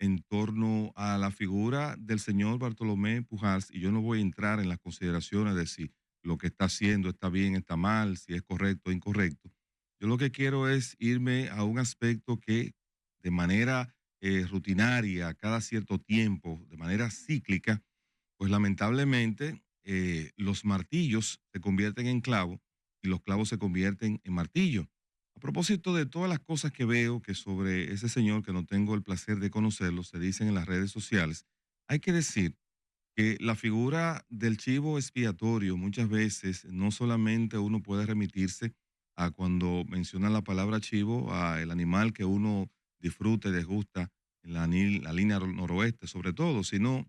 en torno a la figura del señor Bartolomé Pujals, y yo no voy a entrar en las consideraciones de si lo que está haciendo está bien, está mal, si es correcto o incorrecto. Yo lo que quiero es irme a un aspecto que de manera rutinaria, cada cierto tiempo, de manera cíclica, pues lamentablemente los martillos se convierten en clavos y los clavos se convierten en martillo. A propósito de todas las cosas que veo que sobre ese señor, que no tengo el placer de conocerlo, se dicen en las redes sociales, hay que decir que la figura del chivo expiatorio muchas veces no solamente uno puede remitirse a cuando menciona la palabra chivo, a el animal que uno disfruta y desgusta en la línea noroeste sobre todo, sino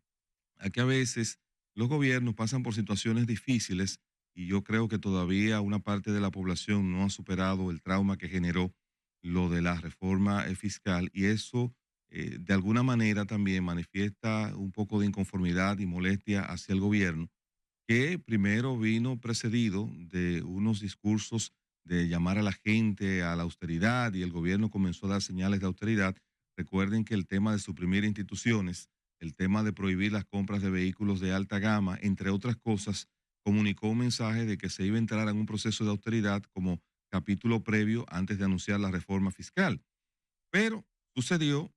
a que a veces los gobiernos pasan por situaciones difíciles y yo creo que todavía una parte de la población no ha superado el trauma que generó lo de la reforma fiscal, y eso de alguna manera también manifiesta un poco de inconformidad y molestia hacia el gobierno, que primero vino precedido de unos discursos de llamar a la gente a la austeridad, y el gobierno comenzó a dar señales de austeridad. Recuerden que el tema de suprimir instituciones, el tema de prohibir las compras de vehículos de alta gama, entre otras cosas, comunicó un mensaje de que se iba a entrar en un proceso de austeridad como capítulo previo antes de anunciar la reforma fiscal. Pero sucedió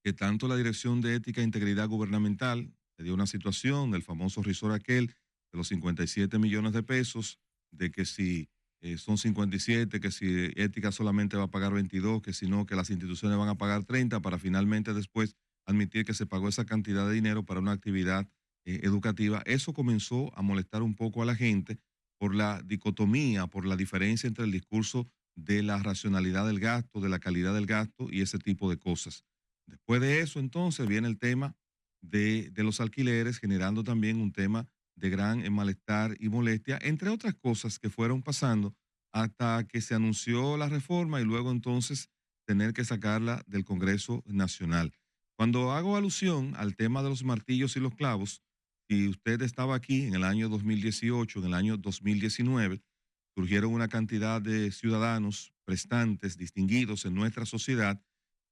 que tanto la Dirección de Ética e Integridad Gubernamental se dio una situación del famoso risor aquel de los 57 millones de pesos, de que si son 57, que si Ética solamente va a pagar 22, que si no, que las instituciones van a pagar 30, para finalmente después admitir que se pagó esa cantidad de dinero para una actividad educativa. Eso comenzó a molestar un poco a la gente por la dicotomía, por la diferencia entre el discurso de la racionalidad del gasto, de la calidad del gasto y ese tipo de cosas. Después de eso, entonces, viene el tema de los alquileres, generando también un tema de gran malestar y molestia, entre otras cosas que fueron pasando hasta que se anunció la reforma y luego entonces tener que sacarla del Congreso Nacional. Cuando hago alusión al tema de los martillos y los clavos, si usted estaba aquí en el año 2018, en el año 2019, surgieron una cantidad de ciudadanos prestantes, distinguidos en nuestra sociedad,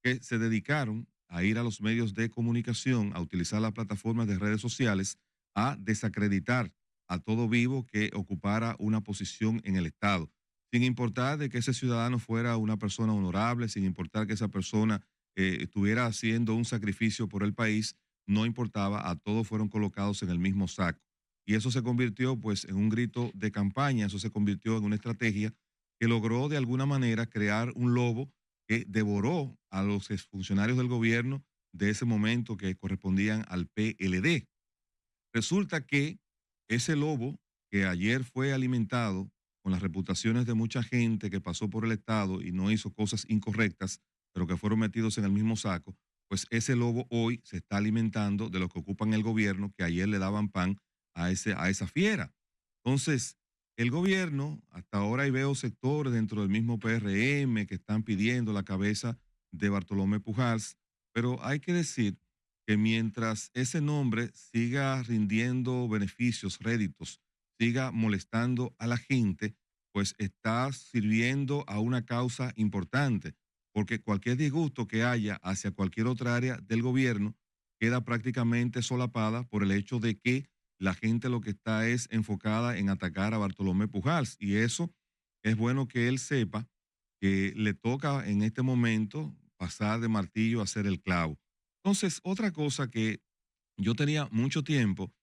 que se dedicaron a ir a los medios de comunicación, a utilizar las plataformas de redes sociales, a desacreditar a todo vivo que ocupara una posición en el Estado, sin importar de que ese ciudadano fuera una persona honorable, sin importar que esa persona estuviera haciendo un sacrificio por el país, no importaba, a todos fueron colocados en el mismo saco. Y eso se convirtió pues en un grito de campaña, eso se convirtió en una estrategia que logró de alguna manera crear un lobo que devoró a los exfuncionarios del gobierno de ese momento que correspondían al PLD. Resulta que ese lobo que ayer fue alimentado con las reputaciones de mucha gente que pasó por el Estado y no hizo cosas incorrectas, pero que fueron metidos en el mismo saco, pues ese lobo hoy se está alimentando de los que ocupan el gobierno, que ayer le daban pan a esa fiera. Entonces, el gobierno, hasta ahora y veo sectores dentro del mismo PRM que están pidiendo la cabeza de Bartolomé Pujals, pero hay que decir que mientras ese nombre siga rindiendo beneficios, réditos, siga molestando a la gente, pues está sirviendo a una causa importante, porque cualquier disgusto que haya hacia cualquier otra área del gobierno queda prácticamente solapada por el hecho de que la gente lo que está es enfocada en atacar a Bartolomé Pujals, y eso es bueno que él sepa que le toca en este momento pasar de martillo a ser el clavo. Entonces, otra cosa que yo tenía mucho tiempo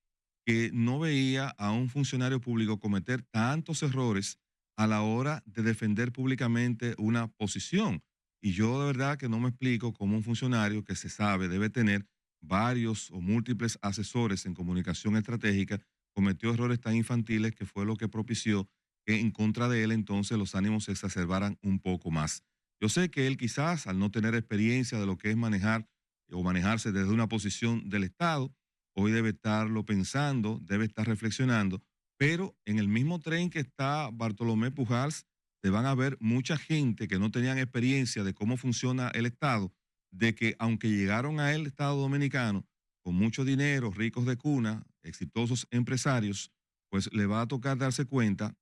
que no veía a un funcionario público cometer tantos errores a la hora de defender públicamente una posición. Y yo de verdad que no me explico cómo un funcionario que se sabe debe tener varios o múltiples asesores en comunicación estratégica cometió errores tan infantiles, que fue lo que propició que en contra de él entonces los ánimos se exacerbaran un poco más. Yo sé que él quizás, al no tener experiencia de lo que es manejar o manejarse desde una posición del Estado, hoy debe estarlo pensando, debe estar reflexionando, pero en el mismo tren que está Bartolomé Pujals, se van a ver mucha gente que no tenían experiencia de cómo funciona el Estado, de que aunque llegaron a el Estado Dominicano con mucho dinero, ricos de cuna, exitosos empresarios, pues le va a tocar darse cuenta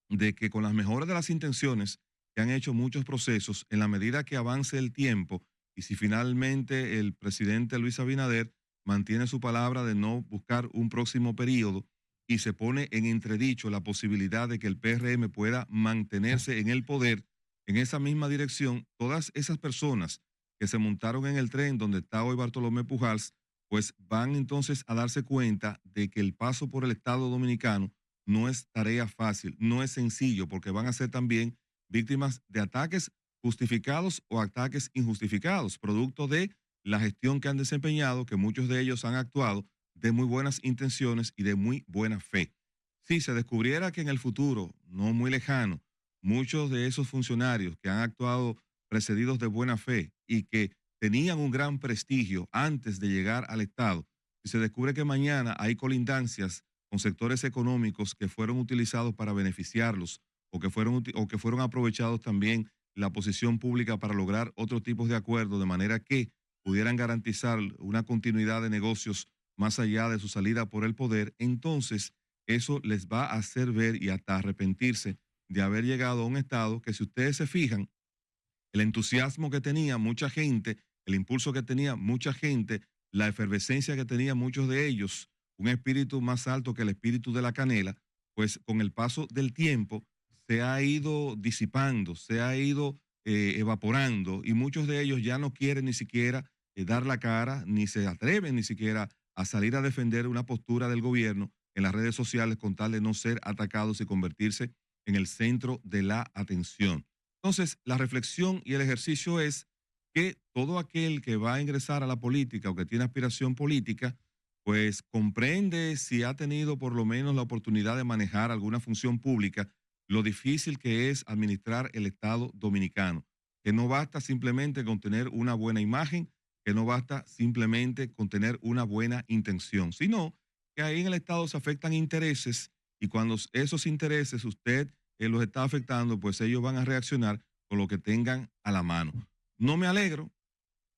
de que con las mejores de las intenciones que han hecho muchos procesos, en la medida que avance el tiempo y si finalmente el presidente Luis Abinader mantiene su palabra de no buscar un próximo periodo y se pone en entredicho la posibilidad de que el PRM pueda mantenerse en el poder en esa misma dirección, todas esas personas que se montaron en el tren donde está hoy Bartolomé Pujals, pues van entonces a darse cuenta de que el paso por el Estado Dominicano no es tarea fácil, no es sencillo, porque van a ser también víctimas de ataques justificados o ataques injustificados, producto de la gestión que han desempeñado, que muchos de ellos han actuado de muy buenas intenciones y de muy buena fe. Si se descubriera que en el futuro, no muy lejano, muchos de esos funcionarios que han actuado precedidos de buena fe y que tenían un gran prestigio antes de llegar al Estado, si se descubre que mañana hay colindancias con sectores económicos que fueron utilizados para beneficiarlos o que fueron aprovechados también la posición pública para lograr otros tipos de acuerdos, de manera que pudieran garantizar una continuidad de negocios más allá de su salida por el poder, entonces eso les va a hacer ver y hasta arrepentirse de haber llegado a un estado que, si ustedes se fijan, el entusiasmo que tenía mucha gente, el impulso que tenía mucha gente, la efervescencia que tenía muchos de ellos, un espíritu más alto que el espíritu de la canela, pues con el paso del tiempo se ha ido disipando, se ha ido evaporando, y muchos de ellos ya no quieren ni siquiera dar la cara, ni se atreven ni siquiera a salir a defender una postura del gobierno en las redes sociales con tal de no ser atacados y convertirse en el centro de la atención. Entonces, la reflexión y el ejercicio es que todo aquel que va a ingresar a la política o que tiene aspiración política, pues comprende, si ha tenido por lo menos la oportunidad de manejar alguna función pública, lo difícil que es administrar el Estado dominicano, que no basta simplemente con tener una buena imagen, que no basta simplemente con tener una buena intención, sino que ahí en el Estado se afectan intereses, y cuando esos intereses usted los está afectando, pues ellos van a reaccionar con lo que tengan a la mano. No me alegro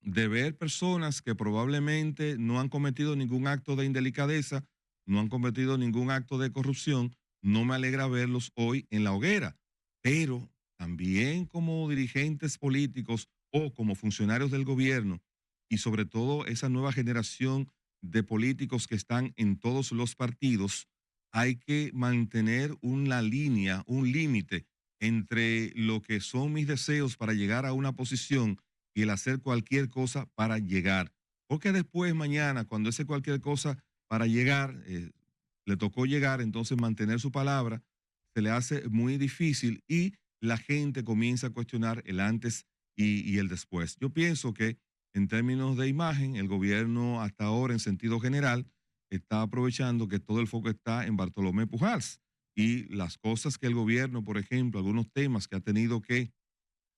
de ver personas que probablemente no han cometido ningún acto de indelicadeza, no han cometido ningún acto de corrupción, no me alegra verlos hoy en la hoguera, pero también como dirigentes políticos o como funcionarios del gobierno, y sobre todo esa nueva generación de políticos que están en todos los partidos, hay que mantener una línea, un límite entre lo que son mis deseos para llegar a una posición y el hacer cualquier cosa para llegar. Porque después, mañana, cuando ese cualquier cosa para llegar, le tocó llegar, entonces mantener su palabra se le hace muy difícil, y la gente comienza a cuestionar el antes y el después. Yo pienso que en términos de imagen, el gobierno hasta ahora, en sentido general, está aprovechando que todo el foco está en Bartolomé Pujals, y las cosas que el gobierno, por ejemplo, algunos temas que ha tenido que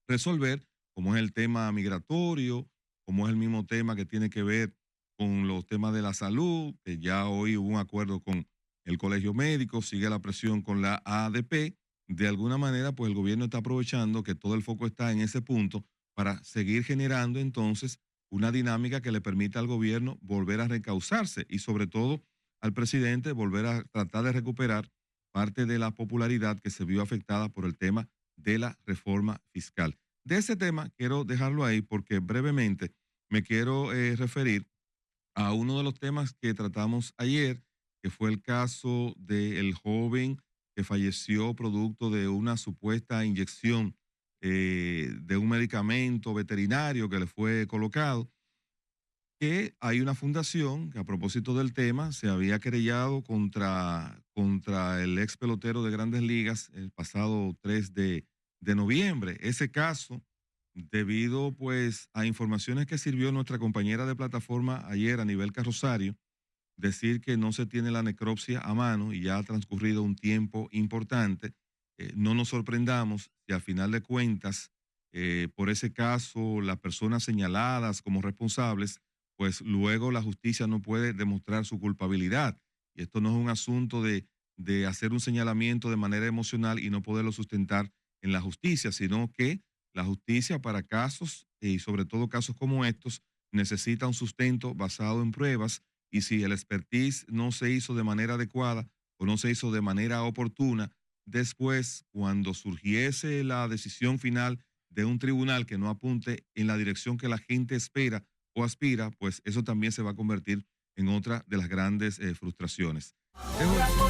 resolver, como es el tema migratorio, como es el mismo tema que tiene que ver con los temas de la salud, que ya hoy hubo un acuerdo con el Colegio Médico, sigue la presión con la ADP. De alguna manera, pues el gobierno está aprovechando que todo el foco está en ese punto para seguir generando entonces una dinámica que le permita al gobierno volver a reencauzarse, y sobre todo al presidente volver a tratar de recuperar parte de la popularidad que se vio afectada por el tema de la reforma fiscal. De ese tema quiero dejarlo ahí porque brevemente me quiero referir a uno de los temas que tratamos ayer, que fue el caso del joven que falleció producto de una supuesta inyección de un medicamento veterinario que le fue colocado, que hay una fundación que, a propósito del tema, se había querellado contra el ex pelotero de Grandes Ligas el pasado 3 de noviembre. Ese caso, debido pues a informaciones que sirvió nuestra compañera de plataforma ayer, a nivel Rosario, decir que no se tiene la necropsia a mano y ya ha transcurrido un tiempo importante, no nos sorprendamos si a final de cuentas, por ese caso, las personas señaladas como responsables, pues luego la justicia no puede demostrar su culpabilidad. Y esto no es un asunto de hacer un señalamiento de manera emocional y no poderlo sustentar en la justicia, sino que la justicia, para casos y sobre todo casos como estos, necesita un sustento basado en pruebas, y si el expertise no se hizo de manera adecuada o no se hizo de manera oportuna, después, cuando surgiese la decisión final de un tribunal que no apunte en la dirección que la gente espera o aspira, pues eso también se va a convertir en otra de las grandes frustraciones. Dejo